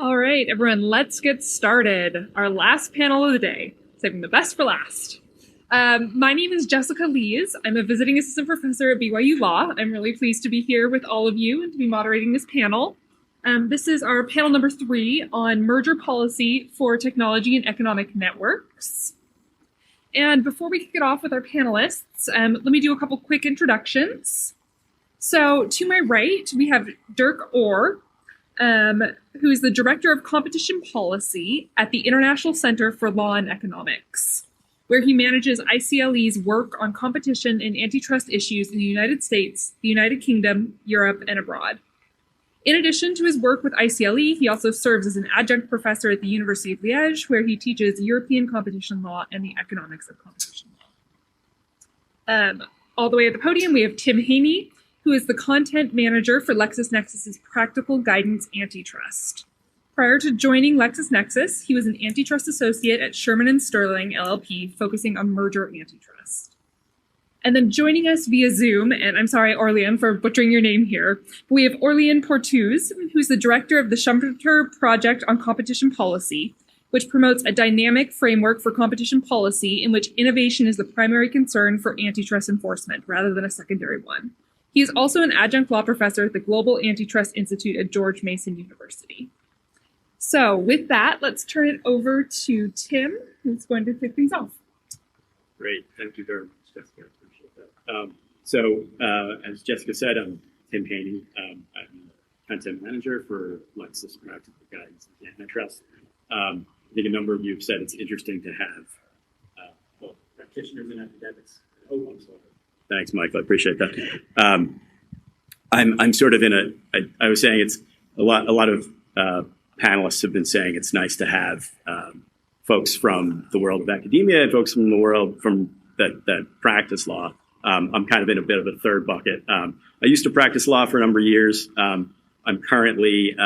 All right, everyone, let's get started. Our last panel of the day, saving the best for last. My name is Jessica Lees. I'm a visiting assistant professor at BYU Law. I'm really pleased to be here with all of you and to be moderating this panel. This is our panel number 3 on merger policy for technology and economic networks. And before we kick it off with our panelists, let me do a couple quick introductions. So to my right, we have Dirk Auer, who is the Director of Competition Policy at the International Center for Law and Economics, where he manages ICLE's work on competition and antitrust issues in the United States, the United Kingdom, Europe, and abroad. In addition to his work with ICLE, he also serves as an adjunct professor at the University of Liège, where he teaches European competition law and the economics of competition law. All the way at the podium, we have Tim Haney, who is the content manager for LexisNexis' Practical Guidance Antitrust. Prior to joining LexisNexis, he was an antitrust associate at Sherman & Sterling, LLP, focusing on merger antitrust. And then joining us via Zoom, and I'm sorry, Aurelian, for butchering your name here, we have Aurelian Portuese, who's the director of the Schumpeter Project on Competition Policy, which promotes a dynamic framework for competition policy in which innovation is the primary concern for antitrust enforcement, rather than a secondary one. He is also an adjunct law professor at the Global Antitrust Institute at George Mason University. So with that, let's turn it over to Tim, who's going to kick things off. Great. Thank you very much, Jessica. I appreciate that. As Jessica said, I'm Tim Haney. I'm content manager for Lexis Practical Guidance and Antitrust. I think a number of you have said it's interesting to have both practitioners and academics. Oh, I'm sorry. Thanks, Michael. I appreciate that. I'm sort of in I was saying it's a lot of panelists have been saying it's nice to have folks from the world of academia and folks from the world from that practice law. I'm kind of in a bit of a third bucket. I used to practice law for a number of years. I'm currently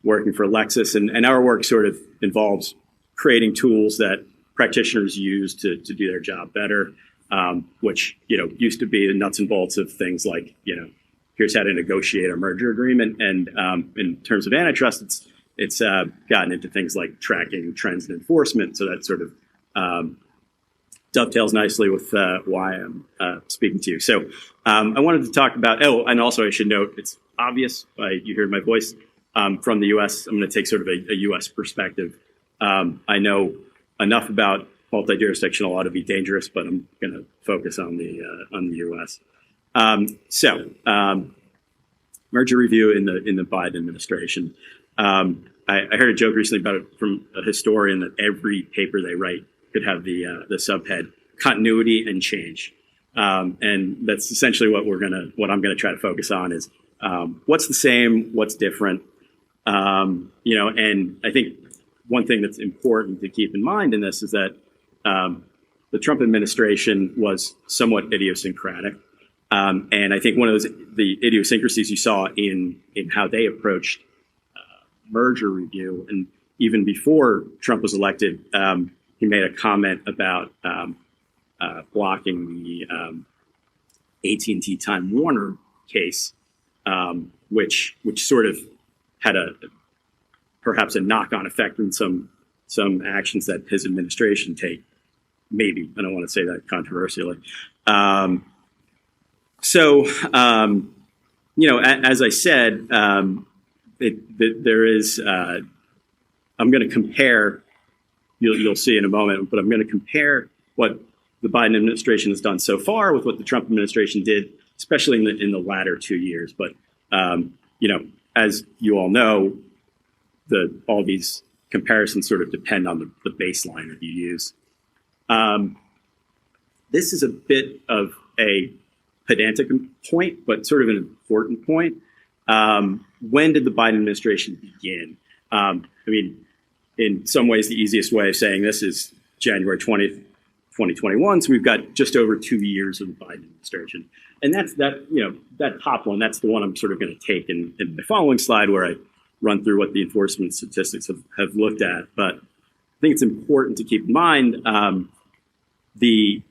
working for Lexis, and our work sort of involves creating tools that practitioners use to do their job better. Which, used to be the nuts and bolts of things like, here's how to negotiate a merger agreement. And in terms of antitrust, it's gotten into things like tracking trends and enforcement. So that sort of dovetails nicely with why I'm speaking to you. So I wanted to talk about, and also I should note, it's obvious, you heard my voice, from the U.S. I'm going to take sort of a U.S. perspective. I know enough about multi-jurisdictional law to be dangerous, but I'm going to focus on the U.S. Merger review in the Biden administration. I heard a joke recently about it from a historian that every paper they write could have the subhead continuity and change, and that's essentially what I'm going to try to focus on is what's the same, what's different, and I think one thing that's important to keep in mind in this is that the Trump administration was somewhat idiosyncratic. And I think one of the idiosyncrasies you saw in how they approached merger review, and even before Trump was elected, he made a comment about blocking the AT&T Time Warner case, which sort of had perhaps a knock-on effect in some actions that his administration take. Maybe. I don't want to say that controversially. As I said, there is, I'm going to compare, you'll see in a moment, but I'm going to compare what the Biden administration has done so far with what the Trump administration did, especially in the latter 2 years. But, as you all know, all these comparisons sort of depend on the baseline that you use. This is a bit of a pedantic point, but sort of an important point. When did the Biden administration begin? In some ways, the easiest way of saying this is January 20th, 2021. So we've got just over 2 years of the Biden administration. And that top one, that's the one I'm sort of going to take in the following slide where I run through what the enforcement statistics have looked at. But I think it's important to keep in mind the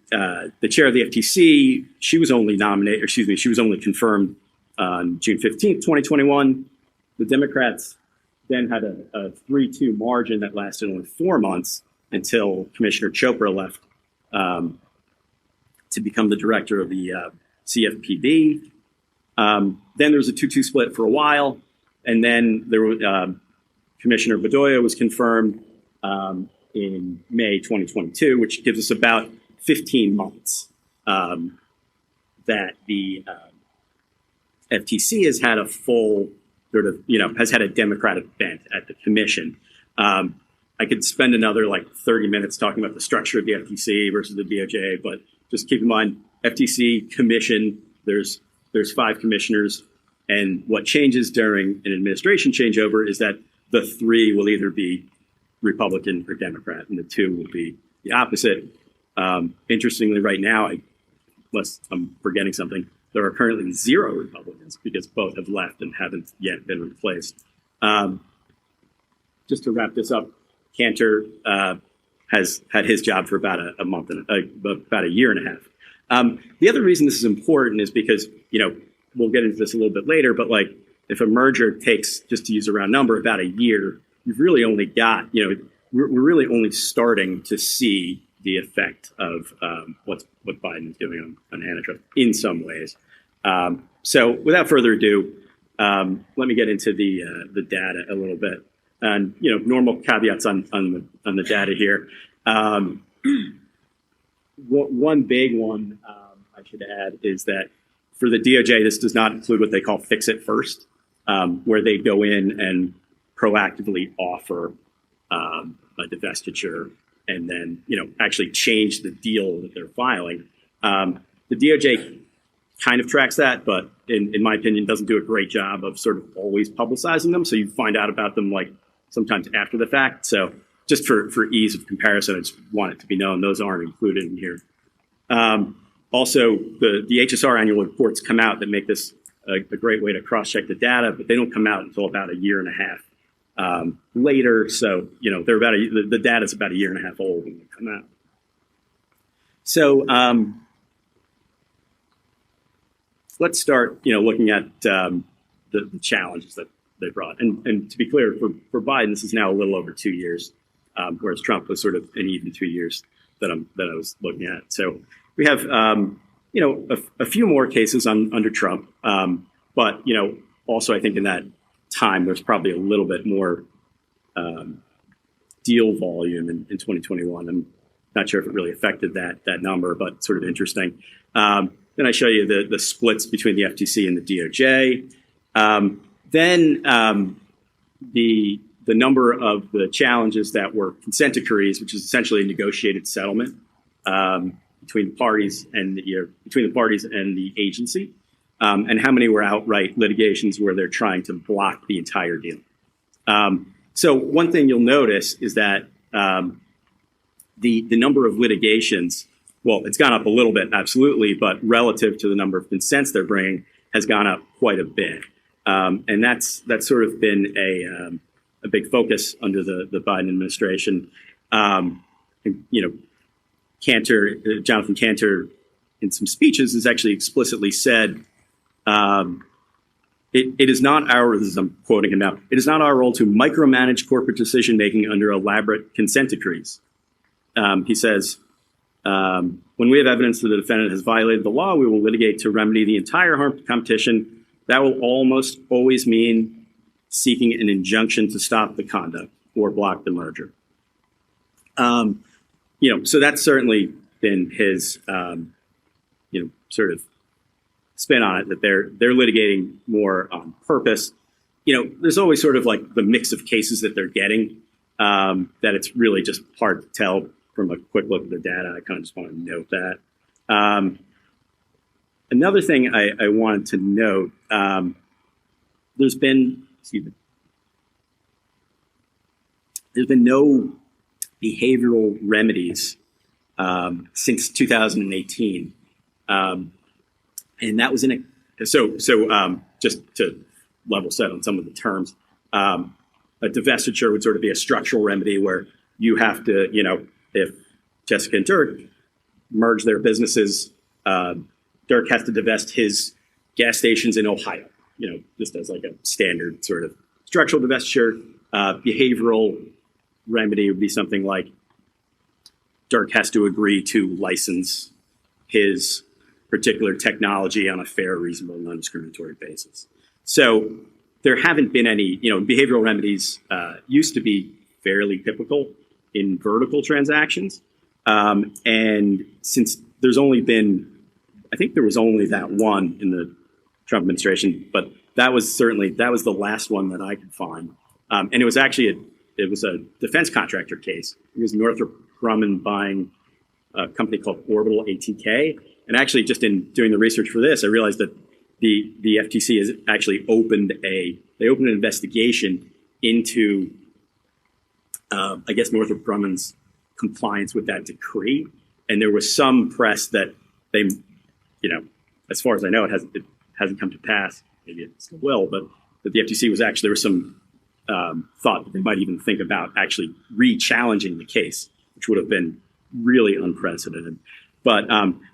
chair of the FTC, she was only confirmed on June 15th, 2021. The Democrats then had a 3-2 margin that lasted only 4 months until Commissioner Chopra left to become the director of the CFPB. Then there was a 2-2 split for a while, and then there was Commissioner Bedoya was confirmed in May 2022, which gives us about 15 months that the FTC has had a full sort of, has had a Democratic bent at the commission. I could spend another like 30 minutes talking about the structure of the FTC versus the DOJ, but just keep in mind, FTC commission, there's 5 commissioners, and what changes during an administration changeover is that the 3 will either be Republican or Democrat, and the 2 will be the opposite. Interestingly, right now, unless I'm forgetting something, there are currently 0 Republicans because both have left and haven't yet been replaced. Just to wrap this up, Cantor has had his job for about a month and about a year and a half. The other reason this is important is because, we'll get into this a little bit later, but like if a merger takes, just to use a round number, about a year, you've really only got, we're really only starting to see the effect of what Biden is doing on antitrust in some ways. So without further ado, let me get into the data a little bit. And normal caveats on the data here. One big one I should add is that for the DOJ, this does not include what they call fix it first, where they go in and proactively offer a divestiture and then actually change the deal that they're filing. The DOJ kind of tracks that, but in my opinion, doesn't do a great job of sort of always publicizing them. So you find out about them like sometimes after the fact. So just for ease of comparison, I just want it to be known those aren't included in here. Also, the HSR annual reports come out that make this a great way to cross-check the data, but they don't come out until about a year and a half later. So they're the data's about a year and a half old when they come out. So let's start looking at the challenges that they brought. And to be clear, for Biden, this is now a little over 2 years, whereas Trump was sort of an even 2 years that I was looking at. So we have a few more cases under Trump, but also I think in that time there's probably a little bit more deal volume in 2021. I'm not sure if it really affected that number, but sort of interesting. Then I show you the splits between the FTC and the DOJ. Then the number of the challenges that were consent decrees, which is essentially a negotiated settlement between the parties and the agency, and how many were outright litigations where they're trying to block the entire deal. So one thing you'll notice is that the number of litigations, well, it's gone up a little bit, absolutely, but relative to the number of consents they're bringing has gone up quite a bit. And that's sort of been a big focus under the Biden administration. Jonathan Cantor, in some speeches, has actually explicitly said, it is not our, this is, I'm quoting him now, it is not our role to micromanage corporate decision-making under elaborate consent decrees. He says, when we have evidence that the defendant has violated the law, we will litigate to remedy the entire harm to competition. That will almost always mean seeking an injunction to stop the conduct or block the merger. So that's certainly been his, sort of spin on it, that they're litigating more on purpose. There's always sort of like the mix of cases that they're getting, that it's really just hard to tell from a quick look at the data. I kind of just want to note that. Another thing I wanted to note, there's been no behavioral remedies since 2018, and that was just to level set on some of the terms. A divestiture would sort of be a structural remedy where you have to, if Jessica and Dirk merge their businesses, Dirk has to divest his gas stations in Ohio, just as like a standard sort of structural divestiture. Behavioral remedy would be something like Dirk has to agree to license his particular technology on a fair, reasonable, non-discriminatory basis. So there haven't been any, behavioral remedies used to be fairly typical in vertical transactions. And since there's only been, I think there was only that one in the Trump administration, but that was the last one that I could find. And it was actually a defense contractor case. It was Northrop Grumman buying a company called Orbital ATK. And actually, just in doing the research for this, I realized that the FTC has actually opened an investigation into, I guess, Northrop Grumman's compliance with that decree. And there was some press that they, as far as I know, it hasn't come to pass. Maybe it still will, but that the FTC there was some thought that they might even think about actually re-challenging the case, which would have been really unprecedented. But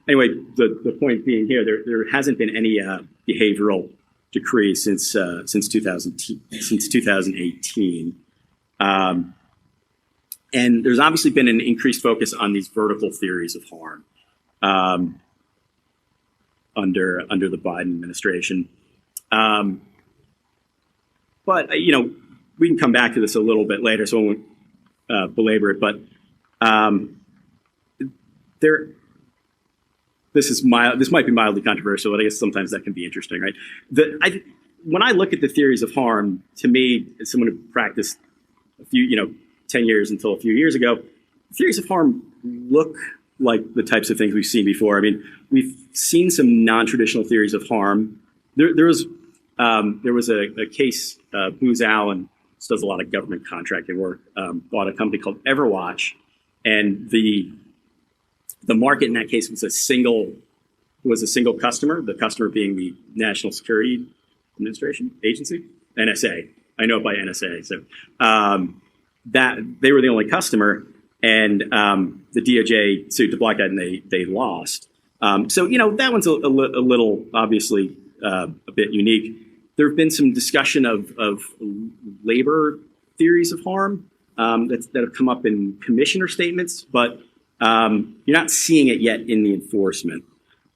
anyway, the point being here, there hasn't been any behavioral decree since 2018, and there's obviously been an increased focus on these vertical theories of harm under the Biden administration. But we can come back to this a little bit later, so I won't belabor it. But this might be mildly controversial, but I guess sometimes that can be interesting, right? When I look at the theories of harm, to me, as someone who practiced a few, 10 years until a few years ago, theories of harm look like the types of things we've seen before. I mean, we've seen some non-traditional theories of harm. There was a case, Booz Allen does a lot of government contracting work, bought a company called Everwatch, and the market in that case was a single customer, the customer being the National Security Administration Agency, NSA. I know it by NSA. So that they were the only customer, and the DOJ sued to block that, and they lost. So that one's a little obviously a bit unique. There have been some discussion of labor theories of harm that have come up in commissioner statements, but you're not seeing it yet in the enforcement.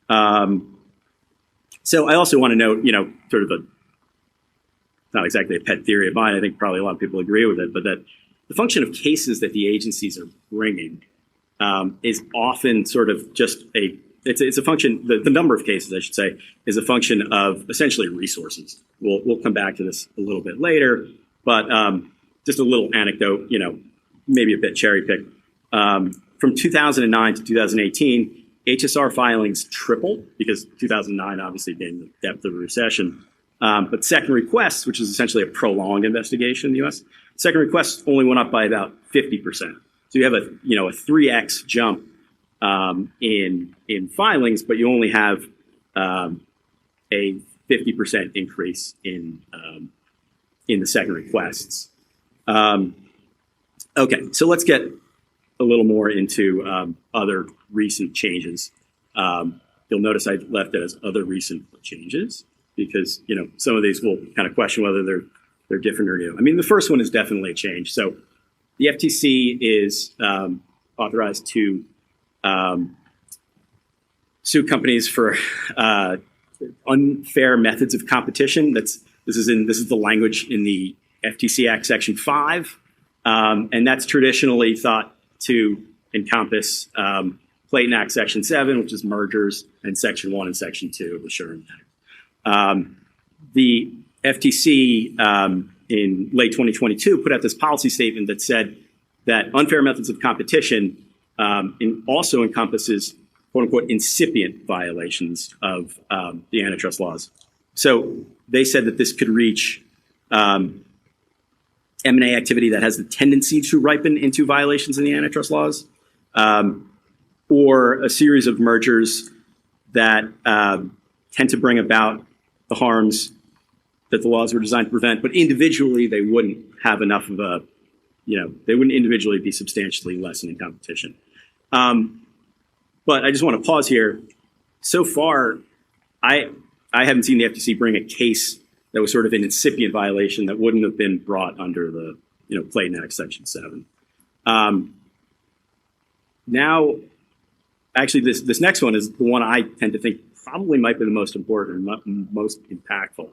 So I also want to note, sort of not exactly a pet theory of mine. I think probably a lot of people agree with it, but that the function of cases that the agencies are bringing is often sort of just it's a function, the number of cases, I should say, is a function of essentially resources. We'll come back to this a little bit later, but just a little anecdote, maybe a bit cherry picked. From 2009 to 2018, HSR filings tripled because 2009 obviously being the depth of the recession. But second requests, which is essentially a prolonged investigation in the U.S., second requests only went up by about 50%. So you have a 3x jump in filings, but you only have a 50% increase in the second requests. Okay, so let's get a little more into other recent changes. You'll notice I left it as other recent changes because some of these will kind of question whether they're different or new. I mean, the first one is definitely a change. So the FTC is authorized to sue companies for unfair methods of competition. This is the language in the FTC Act Section 5, and that's traditionally thought to encompass Clayton Act Section 7, which is mergers, and Section 1 and Section 2 of the Sherman Act. The FTC in late 2022 put out this policy statement that said that unfair methods of competition also encompasses, quote unquote, incipient violations of the antitrust laws. So they said that this could reach M&A activity that has the tendency to ripen into violations in the antitrust laws, or a series of mergers that tend to bring about the harms that the laws were designed to prevent, but individually they wouldn't have enough of they wouldn't individually be substantially lessening competition. But I just want to pause here. So far, I haven't seen the FTC bring a case that was sort of an incipient violation that wouldn't have been brought under the Clayton Act Section 7. Now, actually, this next one is the one I tend to think probably might be the most important and most impactful.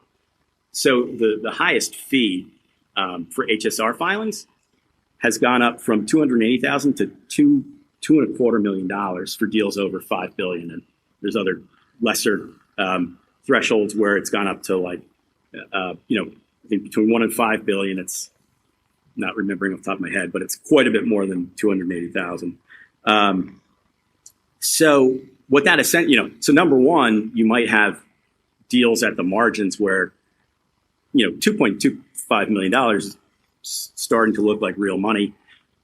So the highest fee for HSR filings has gone up from $280,000 to $2.25 million for deals over $5 billion, and there's other lesser thresholds where it's gone up to like I think between $1 and $5 billion. It's not remembering off the top of my head, but it's quite a bit more than $280,000. So what that is, so number one, you might have deals at the margins where $2.25 million is starting to look like real money,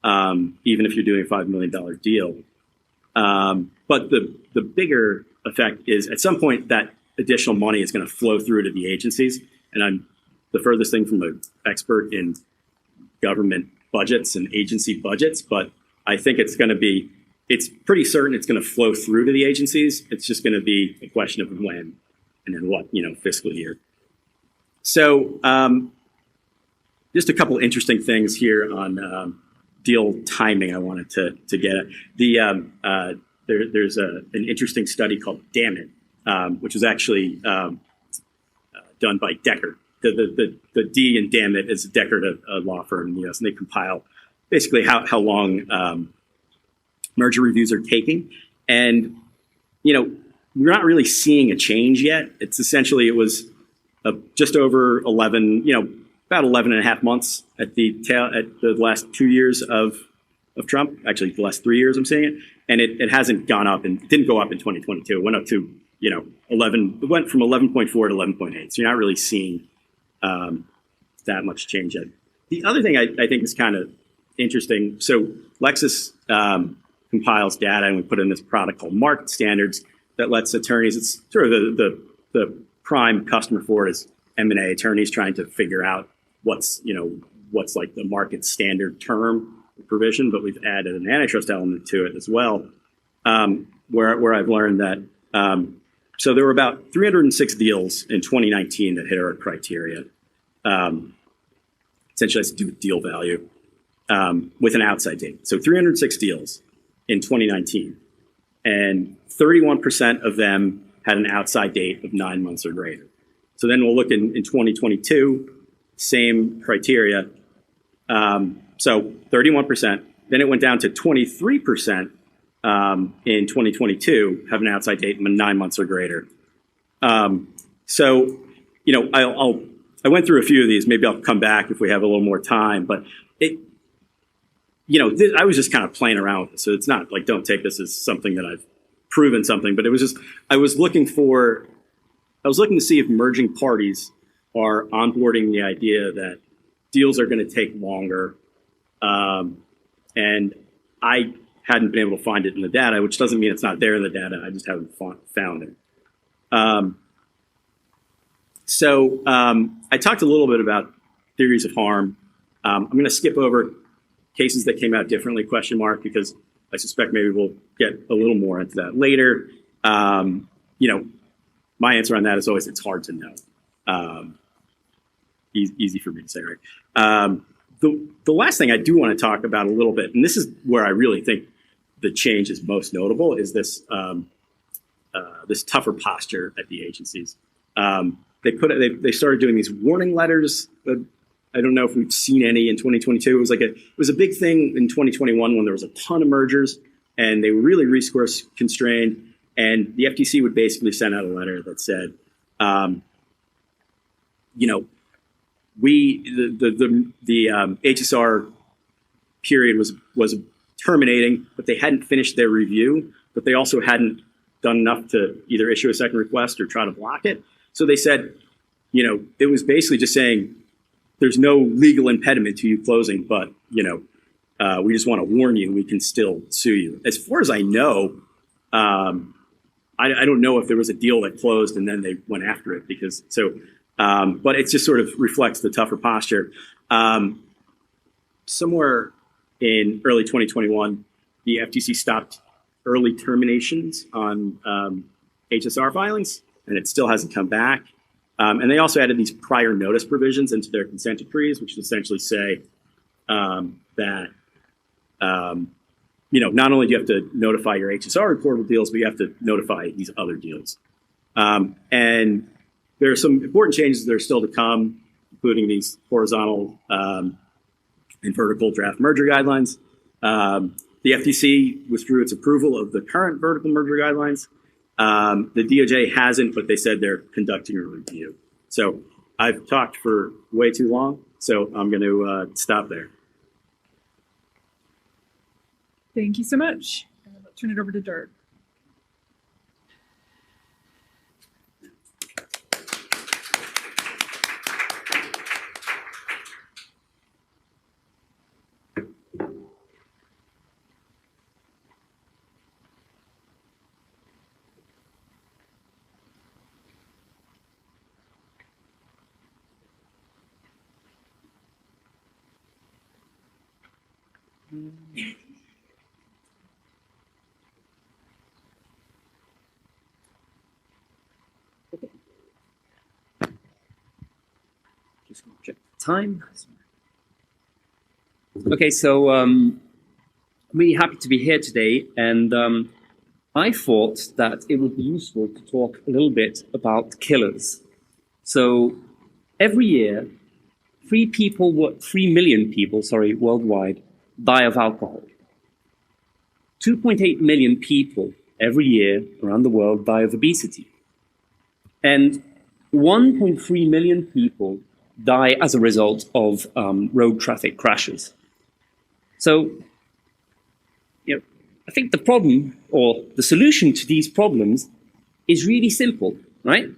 even if you're doing a $5 million deal. But the bigger effect is at some point that additional money is going to flow through to the agencies. And I'm the furthest thing from an expert in government budgets and agency budgets, but I think it's pretty certain it's going to flow through to the agencies. It's just going to be a question of when and in what, fiscal year. So just a couple interesting things here on deal timing I wanted to get at. There's an interesting study called Damn It, which was actually done by Decker. The D in Damn It is a Decker, a law firm in the US, and they compile basically how long merger reviews are taking. And, we're not really seeing a change yet. It's essentially, it was just over 11, about 11 and a half months at the last 2 years of Trump, actually the last 3 years I'm seeing it. And it hasn't gone up and didn't go up in 2022. It went up to, 11, it went from 11.4 to 11.8. So you're not really seeing that much change yet. The other thing I think is kind of interesting. So Lexis compiles data, and we put in this product called Market Standards that lets attorneys, it's sort of the prime customer for it is M&A attorneys trying to figure out what's like the market standard term provision, but we've added an antitrust element to it as well, where I've learned that, so there were about 306 deals in 2019 that hit our criteria. Essentially has to do with deal value with an outside date. So 306 deals in 2019, and 31% of them had an outside date of 9 months or greater. So then we'll look in 2022, same criteria. So 31%. Then it went down to 23% in 2022 have an outside date of 9 months or greater. So, I went through a few of these. Maybe I'll come back if we have a little more time. But I was just kind of playing around with it. So it's not like, don't take this as something that I've proven something. But it was just, I was looking to see if merging parties are onboarding the idea that deals are going to take longer. And I hadn't been able to find it in the data, which doesn't mean it's not there in the data. I just haven't found it. So I talked a little bit about theories of harm. I'm going to skip over cases that came out differently, because I suspect maybe we'll get a little more into that later. My answer on that is always, it's hard to know. Easy for me to say, right? The last thing I do want to talk about a little bit, and this is where I really think the change is most notable, is this this tougher posture at the agencies. They started doing these warning letters. I don't know if we've seen any in 2022. It was a big thing in 2021 when there was a ton of mergers and they were really resource constrained. And the FTC would basically send out a letter that said, the HSR period was terminating, but they hadn't finished their review, but they also hadn't done enough to either issue a second request or try to block it. So they said, it was basically just saying there's no legal impediment to you closing, but we just want to warn you, we can still sue you. As far as I know, I don't know if there was a deal that closed and then they went after it but it just sort of reflects the tougher posture. Somewhere in early 2021, the FTC stopped early terminations on HSR filings, and it still hasn't come back. And they also added these prior notice provisions into their consent decrees, which essentially say, that not only do you have to notify your HSR reportable deals, but you have to notify these other deals. And there are some important changes that are still to come, including these horizontal and vertical draft merger guidelines. The FTC withdrew its approval of the current vertical merger guidelines. The DOJ hasn't, but they said they're conducting a review. So I've talked for way too long, so I'm going to stop there. Thank you so much. I'll turn it over to Dirk. Just gonna check the time. Okay, so I'm really happy to be here today, and I thought that it would be useful to talk a little bit about killers. So every year, 3 million people worldwide die of alcohol. 2.8 million people every year around the world die of obesity. And 1.3 million people die as a result of road traffic crashes. So, I think the problem or the solution to these problems is really simple, right?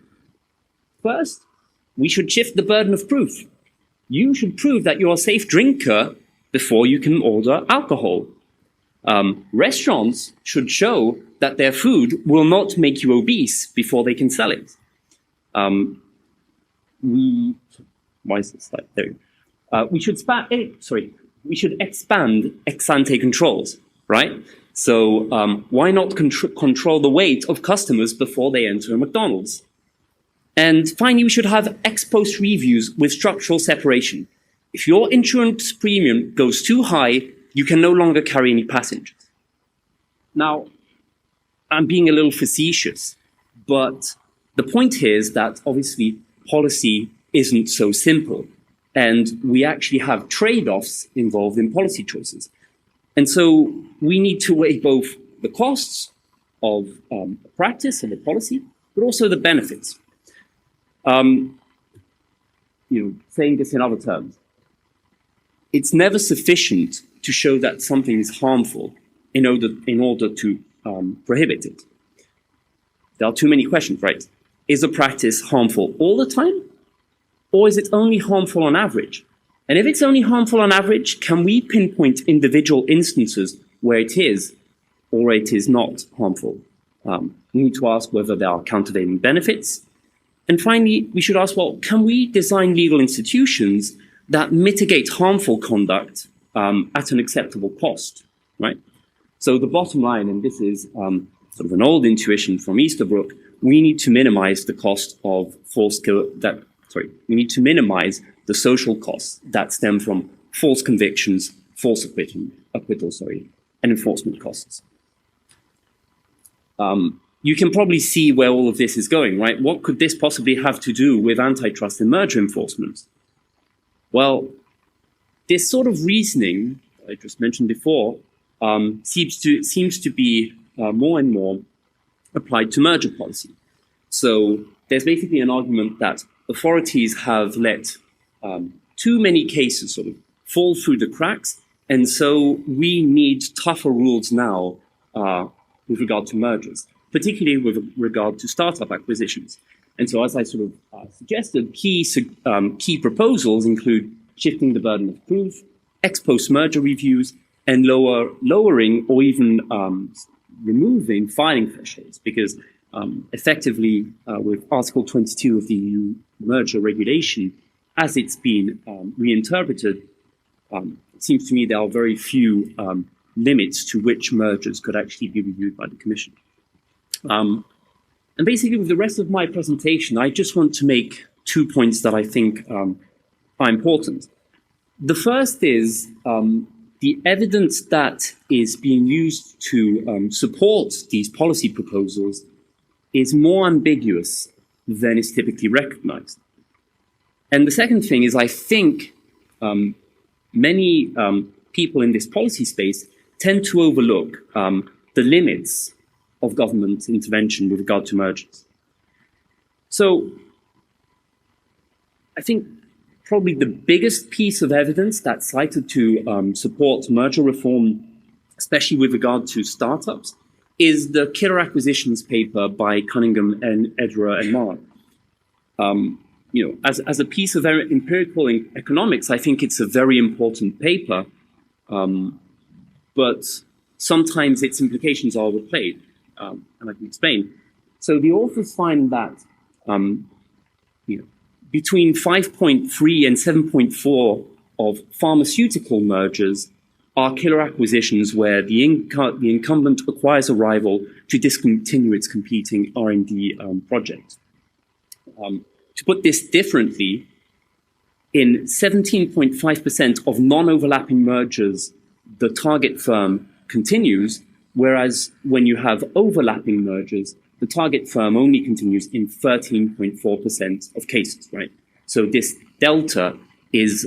First, we should shift the burden of proof. You should prove that you're a safe drinker before you can order alcohol. Restaurants should show that their food will not make you obese before they can sell it. Why is this like there? We should expand ex-ante controls, right? So why not control the weight of customers before they enter a McDonald's? And finally, we should have ex-post reviews with structural separation. If your insurance premium goes too high, you can no longer carry any passengers. Now, I'm being a little facetious, but the point here is that obviously policy isn't so simple, and we actually have trade-offs involved in policy choices. And so we need to weigh both the costs of practice and the policy, but also the benefits. Saying this in other terms, it's never sufficient to show that something is harmful in order to prohibit it. There are too many questions, right? Is a practice harmful all the time? Or is it only harmful on average? And if it's only harmful on average, can we pinpoint individual instances where it is or it is not harmful? We need to ask whether there are countervailing benefits. And finally, we should ask, well, can we design legal institutions that mitigate harmful conduct at an acceptable cost, right? So the bottom line, and this is sort of an old intuition from Easterbrook, we need to minimize the cost of we need to minimize the social costs that stem from false convictions, false acquittal, and enforcement costs. You can probably see where all of this is going, right? What could this possibly have to do with antitrust and merger enforcement? Well, this sort of reasoning I just mentioned before seems to be more and more applied to merger policy. So there's basically an argument that authorities have let too many cases sort of fall through the cracks, and so we need tougher rules now with regard to mergers, particularly with regard to startup acquisitions. And so, as I sort of suggested, key proposals include shifting the burden of proof, ex-post merger reviews, and lowering or even removing filing thresholds, because effectively, with Article 22 of the EU merger regulation, as it's been reinterpreted, it seems to me there are very few limits to which mergers could actually be reviewed by the Commission. And basically, with the rest of my presentation, I just want to make 2 points that I think are important. The first is the evidence that is being used to support these policy proposals is more ambiguous than is typically recognized. And the second thing is, I think many people in this policy space tend to overlook the limits of government intervention with regard to mergers. So I think probably the biggest piece of evidence that's cited to support merger reform, especially with regard to startups, is the killer acquisitions paper by Cunningham and Ederer and Marr. As a piece of empirical economics, I think it's a very important paper, but sometimes its implications are overplayed, and I can explain. So the authors find that between 5.3 and 7.4 of pharmaceutical mergers are killer acquisitions where the incumbent acquires a rival to discontinue its competing R&D project. To put this differently, in 17.5% of non-overlapping mergers, the target firm continues, whereas when you have overlapping mergers, the target firm only continues in 13.4% of cases, right? So this delta is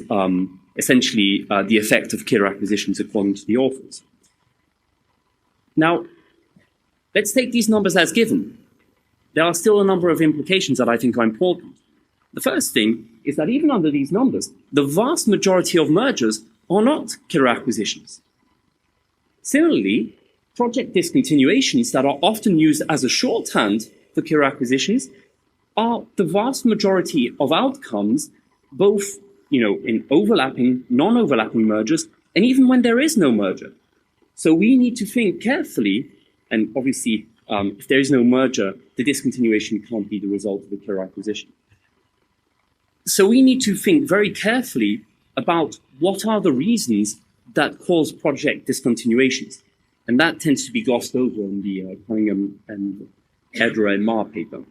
essentially the effect of killer acquisitions according to the authors. Now, let's take these numbers as given. There are still a number of implications that I think are important. The first thing is that even under these numbers, the vast majority of mergers are not killer acquisitions. Similarly, project discontinuations that are often used as a shorthand for killer acquisitions are the vast majority of outcomes, both in overlapping, non-overlapping mergers, and even when there is no merger. So we need to think carefully, and obviously, if there is no merger, the discontinuation can't be the result of a killer acquisition. So we need to think very carefully about what are the reasons that cause project discontinuations. And that tends to be glossed over in the Cunningham and Ederer and Marr paper.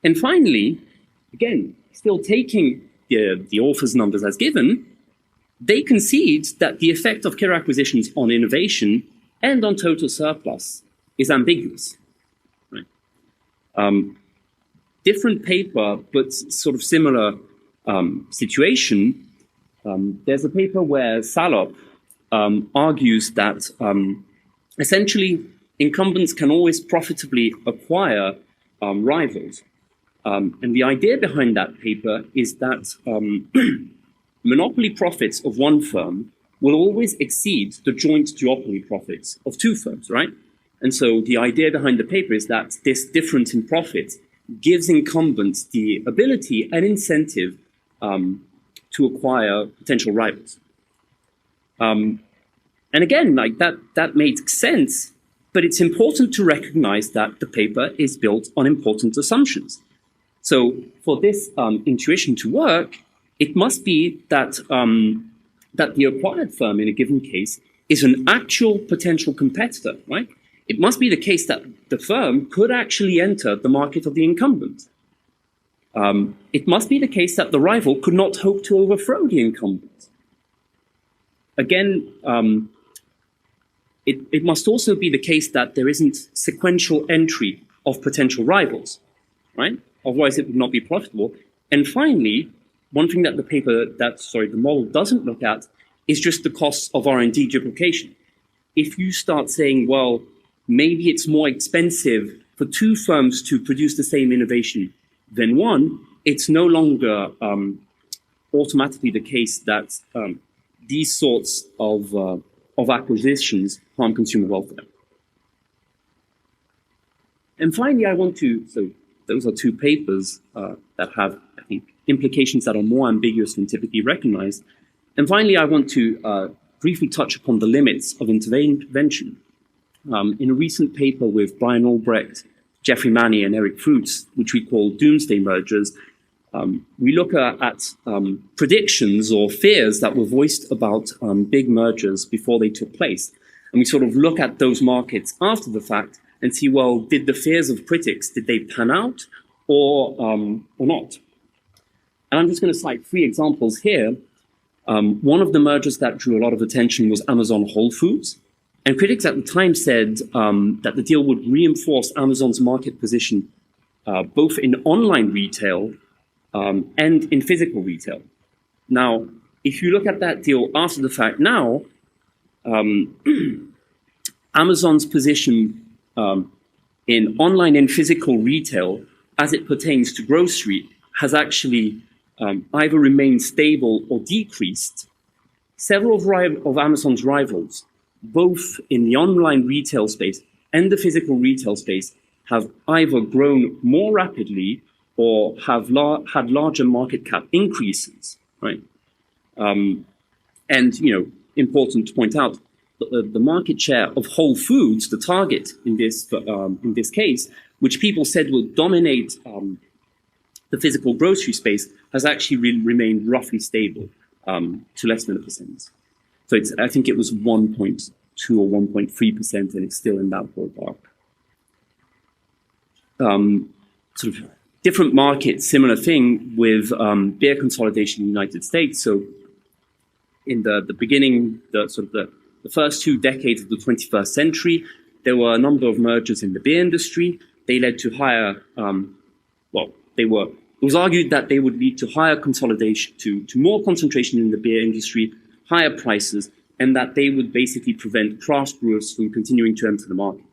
And finally, again, still taking the author's numbers as given, they concede that the effect of killer acquisitions on innovation and on total surplus is ambiguous. Right? Different paper, but sort of similar situation. There's a paper where Salop argues that essentially incumbents can always profitably acquire rivals. And the idea behind that paper is that monopoly profits of one firm will always exceed the joint duopoly profits of two firms, right? And so the idea behind the paper is that this difference in profits gives incumbents the ability and incentive to acquire potential rivals. And again, like that makes sense, but it's important to recognize that the paper is built on important assumptions. So for this intuition to work, it must be that that the acquired firm in a given case is an actual potential competitor, right? It must be the case that the firm could actually enter the market of the incumbent. It must be the case that the rival could not hope to overthrow the incumbent. Again, it must also be the case that there isn't sequential entry of potential rivals, right? Otherwise, it would not be profitable. And finally, one thing that the model doesn't look at is just the costs of R&D duplication. If you start saying, well, maybe it's more expensive for two firms to produce the same innovation than one, it's no longer automatically the case that these sorts of acquisitions harm consumer welfare. And finally, so those are two papers that have, I think, implications that are more ambiguous than typically recognized. And finally, I want to briefly touch upon the limits of intervention. In a recent paper with Brian Albrecht, Jeffrey Manny, and Eric Fruits, which we call doomsday mergers, we look at predictions or fears that were voiced about big mergers before they took place. And we sort of look at those markets after the fact and see, well, did the fears of critics, did they pan out or not? And I'm just going to cite three examples here. One of the mergers that drew a lot of attention was Amazon Whole Foods. And critics at the time said that the deal would reinforce Amazon's market position both in online retail and in physical retail. Now, if you look at that deal after the fact now, Amazon's position in online and physical retail as it pertains to grocery has actually either remained stable or decreased. Several of Amazon's rivals, both in the online retail space and the physical retail space, have either grown more rapidly or have had larger market cap increases, right? And, important to point out, the market share of Whole Foods, the target in this case, which people said would dominate the physical grocery space, has actually remained roughly stable to less than 1%. So I think it was 1.2 or 1.3%, and it's still in that ballpark. Sort of different markets, similar thing with beer consolidation in the United States. So in the beginning, the first 2 decades of the 21st century, there were a number of mergers in the beer industry. They led to higher, it was argued that they would lead to higher consolidation, to more concentration in the beer industry, higher prices, and that they would basically prevent craft brewers from continuing to enter the market.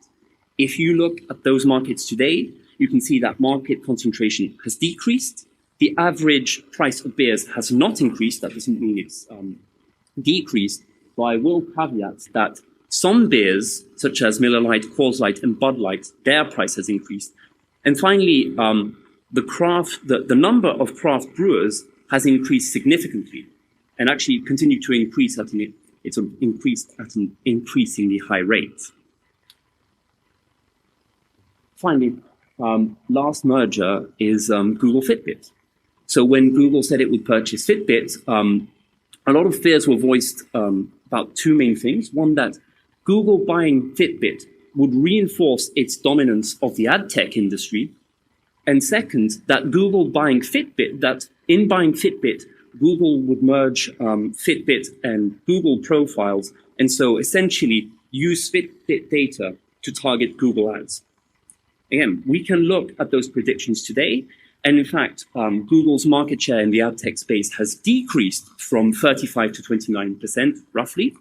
If you look at those markets today, you can see that market concentration has decreased. The average price of beers has not increased. That doesn't mean it's decreased. But I will caveat that some beers, such as Miller Lite, Coors Light, and Bud Light, their price has increased. And finally, the number of craft brewers has increased significantly, and actually continued to increase it's increased at an increasingly high rate. Finally, last merger is Google Fitbit. So when Google said it would purchase Fitbit, a lot of fears were voiced about 2 main things. One, that Google buying Fitbit would reinforce its dominance of the ad tech industry. And second, that Google buying Fitbit, that in buying Fitbit, Google would merge Fitbit and Google profiles, and so essentially use Fitbit data to target Google ads. Again, we can look at those predictions today, and in fact, Google's market share in the ad tech space has decreased from 35 to 29%, roughly.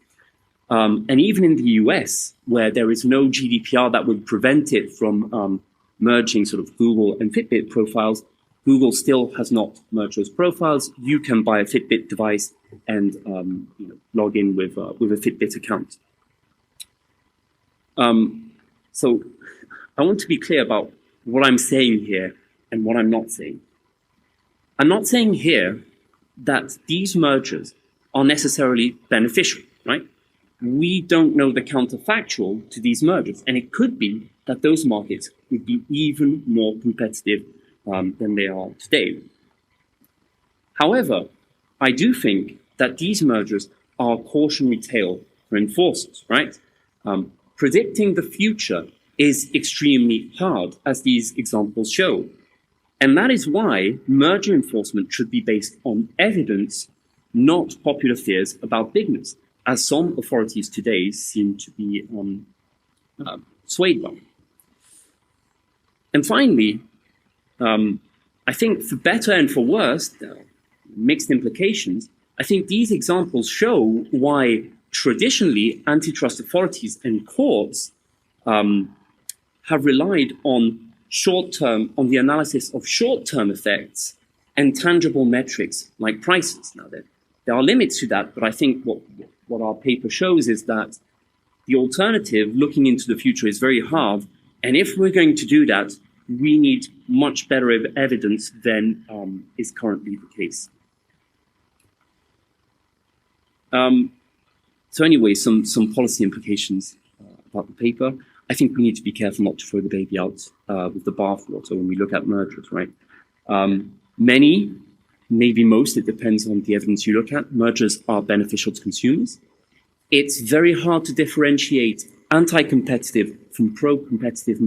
And even in the US, where there is no GDPR that would prevent it from merging sort of Google and Fitbit profiles, Google still has not merged those profiles. You can buy a Fitbit device and log in with a Fitbit account. So I want to be clear about what I'm saying here and what I'm not saying. I'm not saying here that these mergers are necessarily beneficial, right? We don't know the counterfactual to these mergers, and it could be that those markets would be even more competitive than they are today. However, I do think that these mergers are a cautionary tale for enforcers, right? Predicting the future is extremely hard, as these examples show. And that is why merger enforcement should be based on evidence, not popular fears about bigness, as some authorities today seem to be swayed by. And finally, I think for better and for worse, mixed implications, I think these examples show why traditionally antitrust authorities and courts have relied on the analysis of short-term effects and tangible metrics like prices. Now, there are limits to that, but I think what our paper shows is that the alternative, looking into the future, is very hard. And if we're going to do that, we need much better evidence than is currently the case. So anyway, some policy implications about the paper. I think we need to be careful not to throw the baby out with the bathwater when we look at mergers, right? Many, maybe most, it depends on the evidence you look at, mergers are beneficial to consumers. It's very hard to differentiate anti-competitive from pro-competitive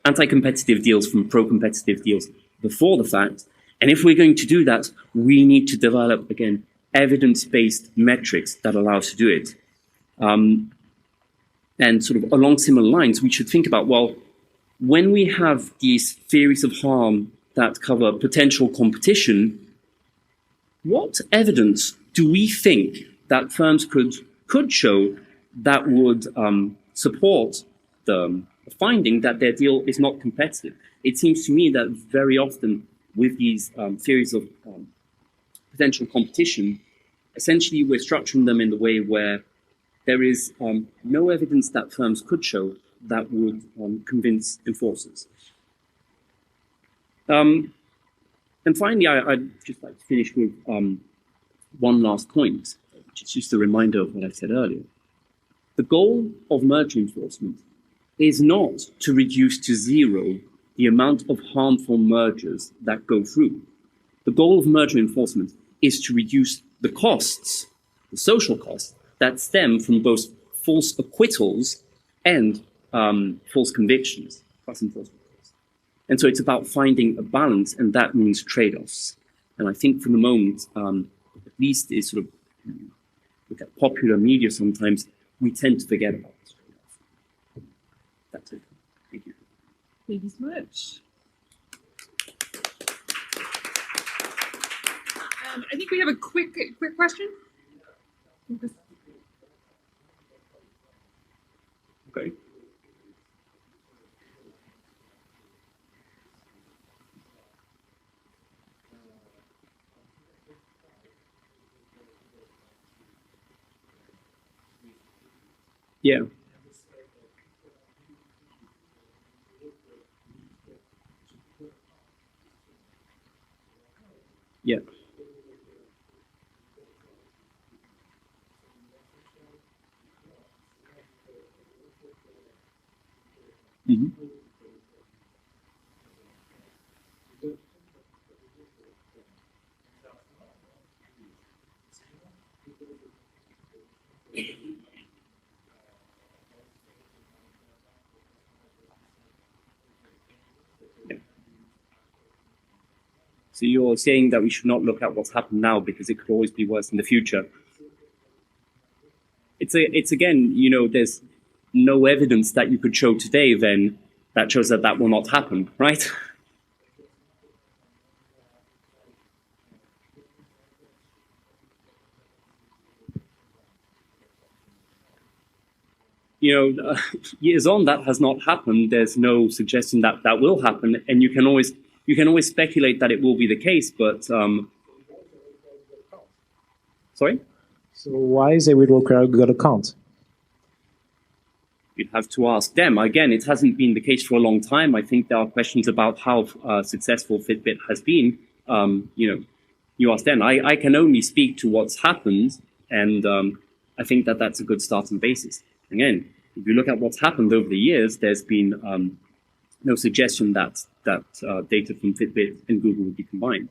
anti-competitive deals from pro-competitive deals before the fact. And if we're going to do that, we need to develop, again, evidence-based metrics that allow us to do it. And sort of along similar lines, we should think about, well, when we have these theories of harm that cover potential competition, what evidence do we think that firms could show that would support the finding that their deal is not competitive? It seems to me that very often with these theories of potential competition, essentially we're structuring them in the way where there is no evidence that firms could show that would convince enforcers. And finally, I'd just like to finish with one last point, which is just a reminder of what I said earlier. The goal of merger enforcement is not to reduce to zero the amount of harmful mergers that go through. The goal of merger enforcement is to reduce the costs, the social costs, that stem from both false acquittals and false convictions, plus enforcement costs. And so it's about finding a balance, and that means trade-offs. And I think for the moment, at least is sort of look at popular media sometimes, we tend to forget about this trade-off. That's it. Thank you. Thank you so much. I think we have a quick question. Okay. Yeah. Yeah. Mm-hmm. So you're saying that we should not look at what's happened now because it could always be worse in the future. It's again, you know, there's no evidence that you could show today then that shows that that will not happen, right? You know, years on that has not happened. There's no suggestion that that will happen, and you can always speculate that it will be the case, but sorry? So why is it we require a good account? You'd have to ask them. Again, it hasn't been the case for a long time. I think there are questions about how successful Fitbit has been. You know, you ask them. I can only speak to what's happened, and I think that that's a good starting basis. Again, if you look at what's happened over the years, there's been no suggestion that data from Fitbit and Google would be combined.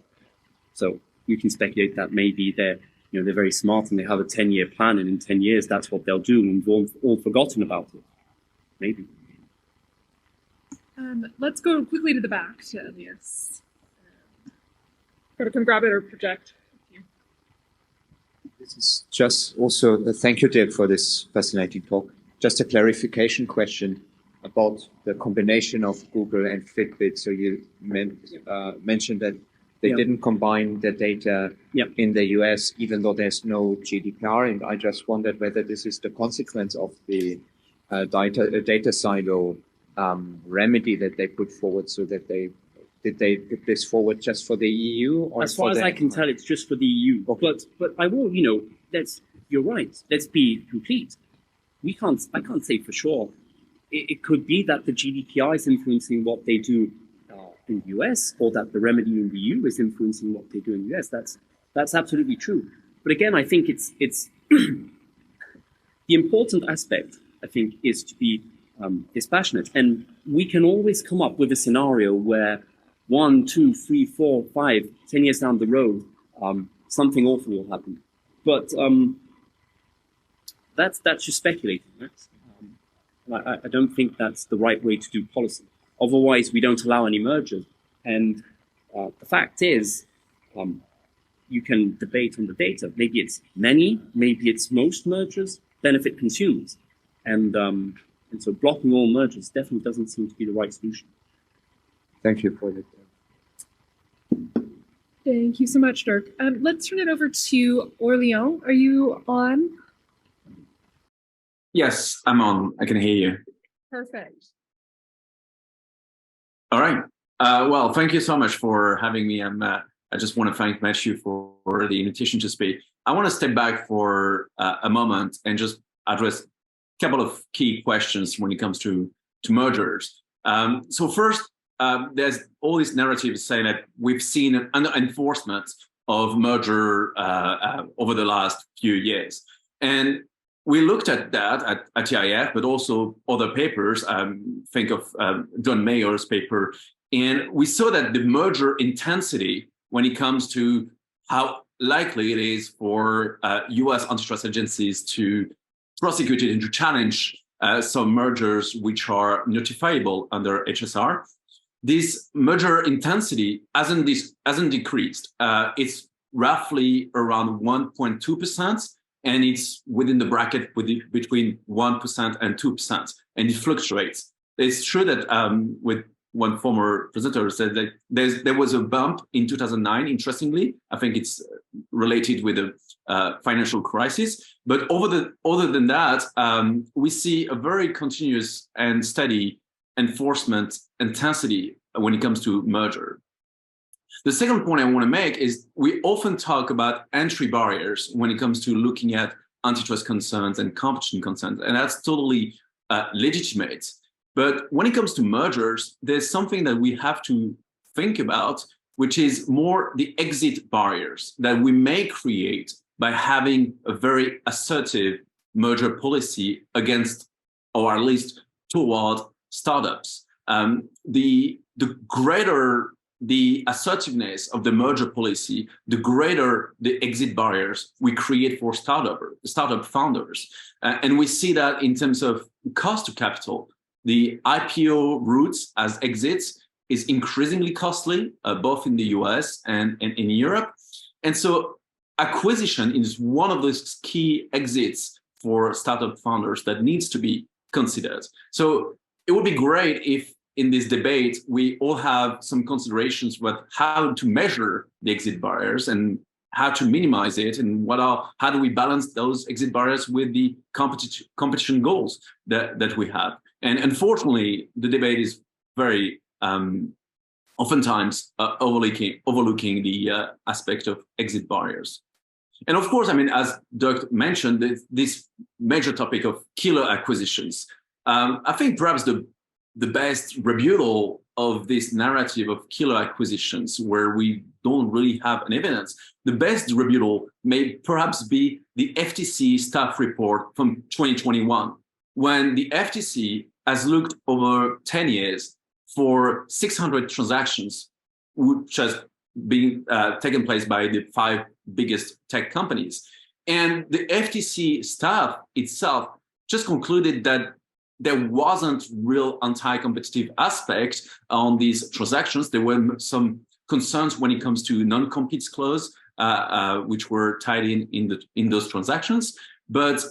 So you can speculate that maybe they're very smart and they have a 10-year plan, and in 10 years that's what they'll do, and we've all forgotten about it. Maybe. Let's go quickly to the back to Elias. Go to come grab it or project. This is just also thank you, Dirk, for this fascinating talk. Just a clarification question about the combination of Google and Fitbit. So you mentioned that they didn't combine the data in the US, even though there's no GDPR. And I just wondered whether this is the consequence of the data silo remedy that they put forward, so that did they put this forward just for the EU? Or as far as I can tell, it's just for the EU. Okay. But I will, you're right. Let's be complete. I can't say for sure. It could be that the GDPR is influencing what they do in the US, or that the remedy in the EU is influencing what they do in the US. That's absolutely true. But again, I think it's the important aspect, I think, is to be dispassionate. And we can always come up with a scenario where 1, 2, 3, 4, 5, 10 years down the road, something awful will happen. But that's just speculating. Right? I don't think that's the right way to do policy. Otherwise, we don't allow any mergers. And the fact is, you can debate on the data. Maybe it's many, maybe it's most mergers benefit consumers. And so blocking all mergers definitely doesn't seem to be the right solution. Thank you for that. Thank you so much, Dirk. Let's turn it over to Aurelian. Are you on? Yes, I'm on. I can hear you. Perfect. All right. Well, thank you so much for having me. I just want to thank Matthew for the invitation to speak. I want to step back for a moment and just address a couple of key questions when it comes to mergers. So first, there's all these narratives saying that we've seen an enforcement of merger over the last few years. And we looked at that at TIF, but also other papers. Think of John Mayer's paper. And we saw that the merger intensity, when it comes to how likely it is for US antitrust agencies to prosecute it and to challenge some mergers which are notifiable under HSR, this merger intensity hasn't decreased. It's roughly around 1.2%, and it's within the bracket between 1% and 2%, and it fluctuates. It's true that with one former presenter said that there was a bump in 2009, interestingly. I think it's related with the financial crisis. But other than that, we see a very continuous and steady enforcement intensity when it comes to merger. The second point I want to make is we often talk about entry barriers when it comes to looking at antitrust concerns and competition concerns, and that's totally legitimate. But when it comes to mergers, there's something that we have to think about, which is more the exit barriers that we may create by having a very assertive merger policy against, or at least toward, startups. The greater the assertiveness of the merger policy, the greater the exit barriers we create for startup founders. And we see that in terms of cost of capital. The IPO routes as exits is increasingly costly, both in the US and in Europe. And so acquisition is one of those key exits for startup founders that needs to be considered. So it would be great if in this debate, we all have some considerations with how to measure the exit barriers and how to minimize it, and how do we balance those exit barriers with the competition goals that we have. And unfortunately, the debate is very oftentimes overlooking the aspect of exit barriers. And of course, I mean, as Dirk mentioned, this major topic of killer acquisitions. I think perhaps the best rebuttal of this narrative of killer acquisitions, where we don't really have an evidence, the best rebuttal may perhaps be the FTC staff report from 2021, when the FTC has looked over 10 years for 600 transactions, which has been taken place by the 5 biggest tech companies. And the FTC staff itself just concluded that there wasn't real anti-competitive aspect on these transactions. There were some concerns when it comes to non-compete clause, which were tied in those transactions. But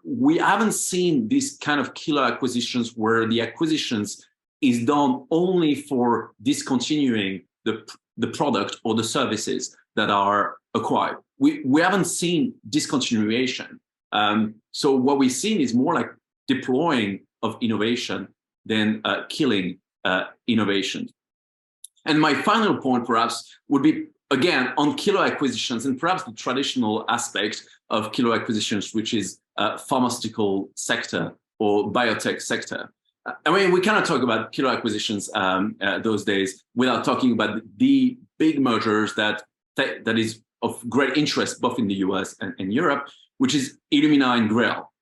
we haven't seen this kind of killer acquisitions where the acquisitions is done only for discontinuing the product or the services that are acquired. We haven't seen discontinuation. So what we've seen is more like deploying of innovation than killing innovation. And my final point perhaps would be, again, on killer acquisitions and perhaps the traditional aspect of killer acquisitions, which is pharmaceutical sector or biotech sector. I mean, we cannot talk about killer acquisitions those days without talking about the big mergers that is of great interest both in the US and Europe, which is Illumina and Grail.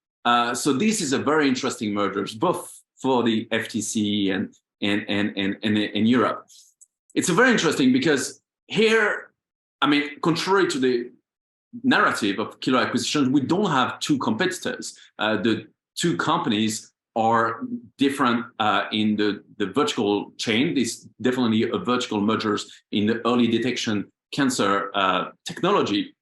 So this is a very interesting merger, both for the FTC and in Europe. It's very interesting because here, I mean, contrary to the narrative of killer acquisitions, we don't have 2 competitors. The 2 companies are different in the vertical chain. This definitely a vertical mergers in the early detection cancer technology.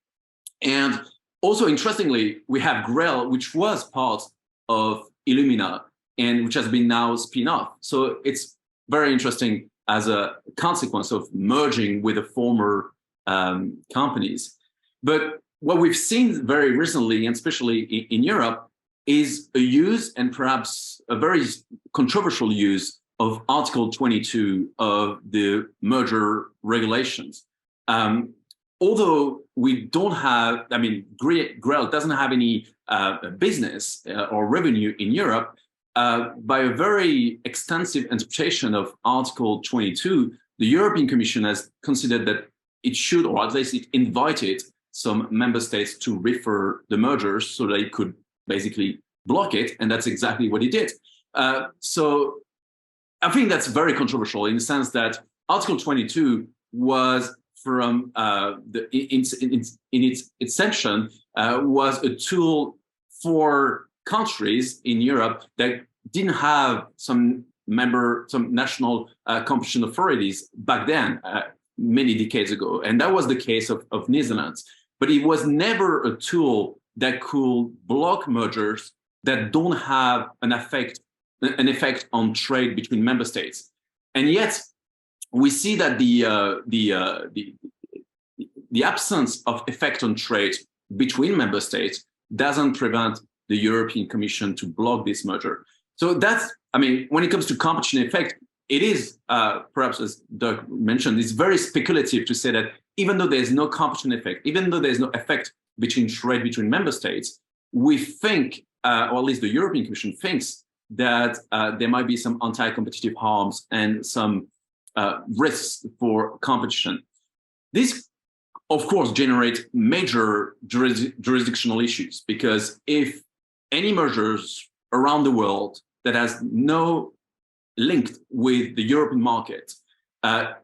And also, interestingly, we have Grail, which was part of Illumina and which has been now spin off. So it's very interesting as a consequence of merging with the former companies. But what we've seen very recently, and especially in Europe, is a use, and perhaps a very controversial use, of Article 22 of the merger regulations. Although we don't have, I mean, Grail doesn't have any business or revenue in Europe, by a very extensive interpretation of Article 22, the European Commission has considered that it should, or at least it invited some member states to refer the mergers so they could basically block it, and that's exactly what it did. So I think that's very controversial in the sense that Article 22 was from in its inception was a tool for countries in Europe that didn't have some national competition authorities back then, many decades ago, and that was the case of Netherlands. But it was never a tool that could block mergers that don't have an effect on trade between member states. And yet, we see that the absence of effect on trade between member states doesn't prevent the European Commission to block this merger. So that's, I mean, when it comes to competition effect, it is, perhaps as Dirk mentioned, it's very speculative to say that even though there's no competition effect, even though there's no effect between trade between member states, we think, or at least the European Commission thinks, that there might be some anti-competitive harms and some risks for competition. This, of course, generates major jurisdictional issues, because if any mergers around the world that has no link with the European market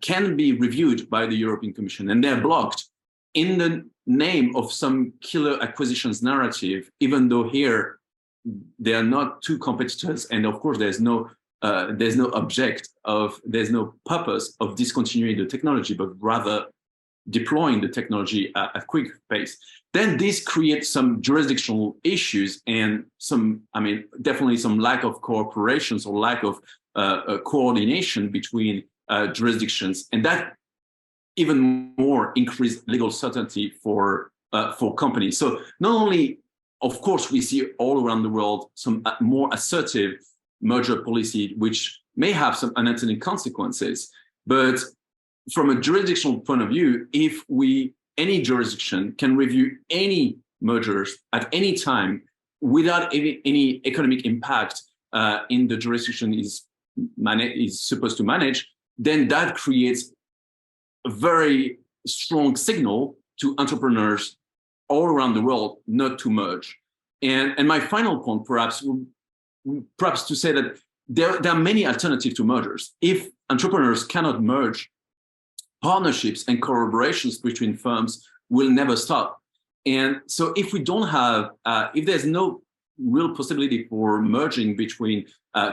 can be reviewed by the European Commission, and they're blocked in the name of some killer acquisitions narrative, even though here they are not two competitors, and of course there's no purpose of discontinuing the technology, but rather deploying the technology at a quick pace. Then this creates some jurisdictional issues and definitely some lack of cooperations or lack of coordination between jurisdictions, and that even more increased legal certainty for companies. So not only, of course, we see all around the world some more assertive merger policy, which may have some unintended consequences, but from a jurisdictional point of view, if any jurisdiction can review any mergers at any time without any economic impact in the jurisdiction is supposed to manage, then that creates a very strong signal to entrepreneurs all around the world not to merge. And my final point, perhaps to say that there are many alternatives to mergers. If entrepreneurs cannot merge, partnerships and collaborations between firms will never stop. And so if we don't have, if there's no real possibility for merging between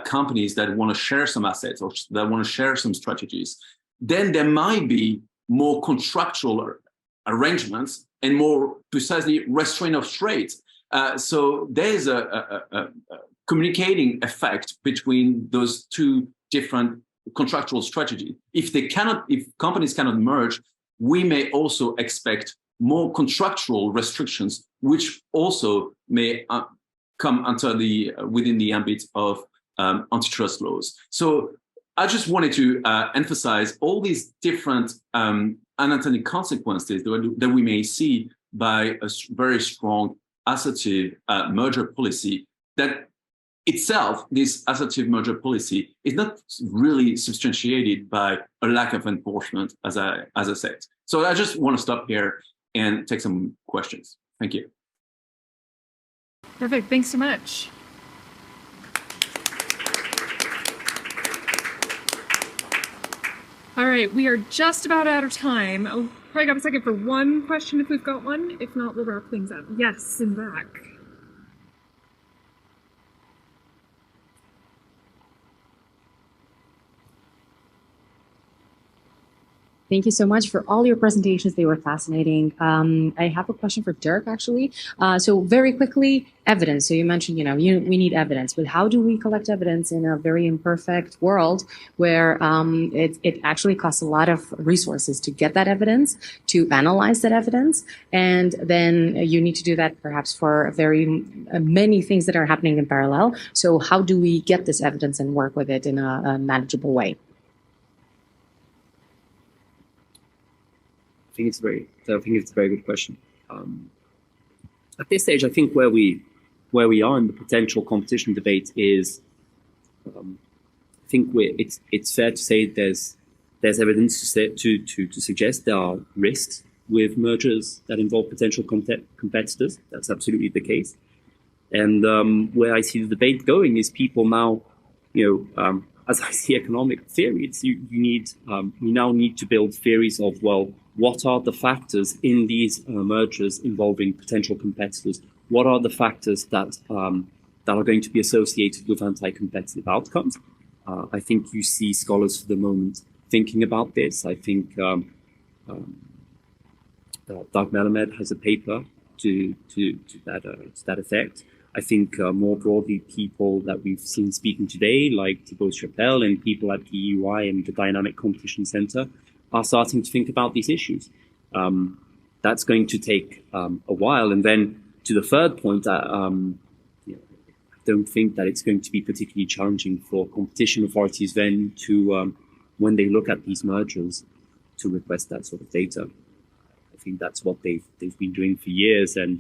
companies that want to share some assets or that want to share some strategies, then there might be more contractual arrangements and more precisely restraint of trade. So there's a communicating effect between those two different contractual strategy. If companies cannot merge, we may also expect more contractual restrictions, which also may come within the ambit of antitrust laws. So I just wanted to emphasize all these different unintended consequences that we may see by a very strong assertive merger policy that itself, this assertive merger policy is not really substantiated by a lack of enforcement, as I said. So I just want to stop here and take some questions. Thank you. Perfect. Thanks so much. All right, we are just about out of time. I'll probably got a second for one question if we've got one. If not, we'll wrap things up. Yes, in back. Thank you so much for all your presentations. They were fascinating. I have a question for Dirk, actually. So very quickly, evidence. So you mentioned, we need evidence, but how do we collect evidence in a very imperfect world where it actually costs a lot of resources to get that evidence, to analyze that evidence, and then you need to do that perhaps for very many things that are happening in parallel. So how do we get this evidence and work with it in a manageable way? I think it's a very good question. At this stage, I think where we are in the potential competition debate is, I think it's fair to say there's evidence to suggest there are risks with mergers that involve potential competitors. That's absolutely the case. And where I see the debate going is people now, as I see economic theory, we now need to build theories of, well, what are the factors in these mergers involving potential competitors? What are the factors that are going to be associated with anti-competitive outcomes? I think you see scholars for the moment thinking about this. I think Dirk Melamed has a paper to that effect. I think more broadly, people that we've seen speaking today, like Thibaut Chappelle and people at the EUI and the Dynamic Competition Center, are starting to think about these issues. That's going to take a while. And then to the third point, I don't think that it's going to be particularly challenging for competition authorities then to, when they look at these mergers, to request that sort of data. I think that's what they've been doing for years, and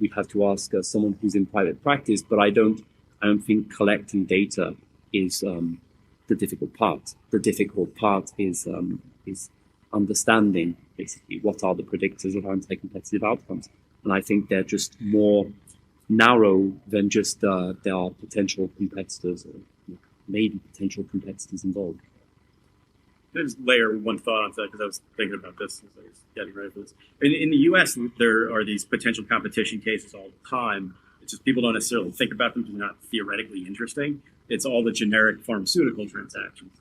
we have to ask someone who's in private practice, but I don't think collecting data is the difficult part. The difficult part is understanding basically what are the predictors of anti-competitive outcomes. And I think they're just more narrow than just there are potential competitors or maybe potential competitors involved. I'll just layer one thought onto that because I was thinking about this as I was getting ready for this. In the U.S., there are these potential competition cases all the time. It's just people don't necessarily think about them because they're not theoretically interesting. It's all the generic pharmaceutical transactions.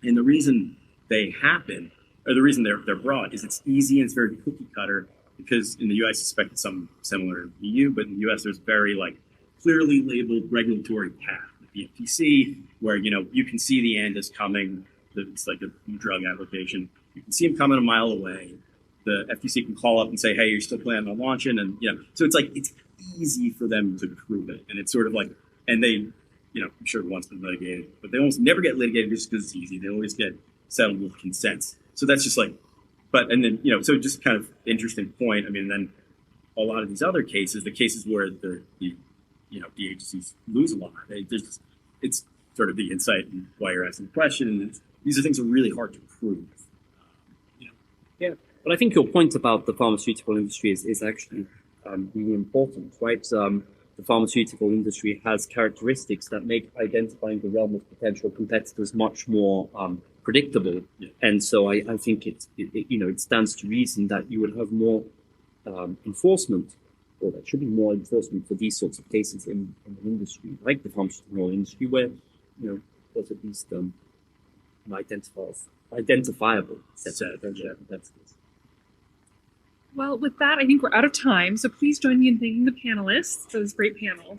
And the reason they happen, or the reason they're broad, is it's easy and it's very cookie cutter, because in the U.S. I suspect it's something similar in the EU, but in the U.S. there's very clearly labeled regulatory path. The FTC, where you can see the ANDAs coming. It's like a drug application. You can see them coming a mile away. The FTC can call up and say, "Hey, you're still planning on launching," and so it's it's easy for them to prove it, and it's sort of and they, I'm sure once been litigated, but they almost never get litigated just because it's easy. They always get settled with consents. So that's just so just kind of interesting point. I mean, then a lot of these other cases, the cases where the agencies lose a lot, it's sort of the insight and why you're asking the question. And these are things that are really hard to prove. Yeah, but I think your point about the pharmaceutical industry is actually really important, right? The pharmaceutical industry has characteristics that make identifying the realm of potential competitors much more predictable. Yeah. And so I think it stands to reason that you would have more enforcement, or there should be more enforcement for these sorts of cases in an industry like the pharmaceutical industry, where there's at least an identifiable set of competitors. Well, with that, I think we're out of time. So please join me in thanking the panelists for this great panel.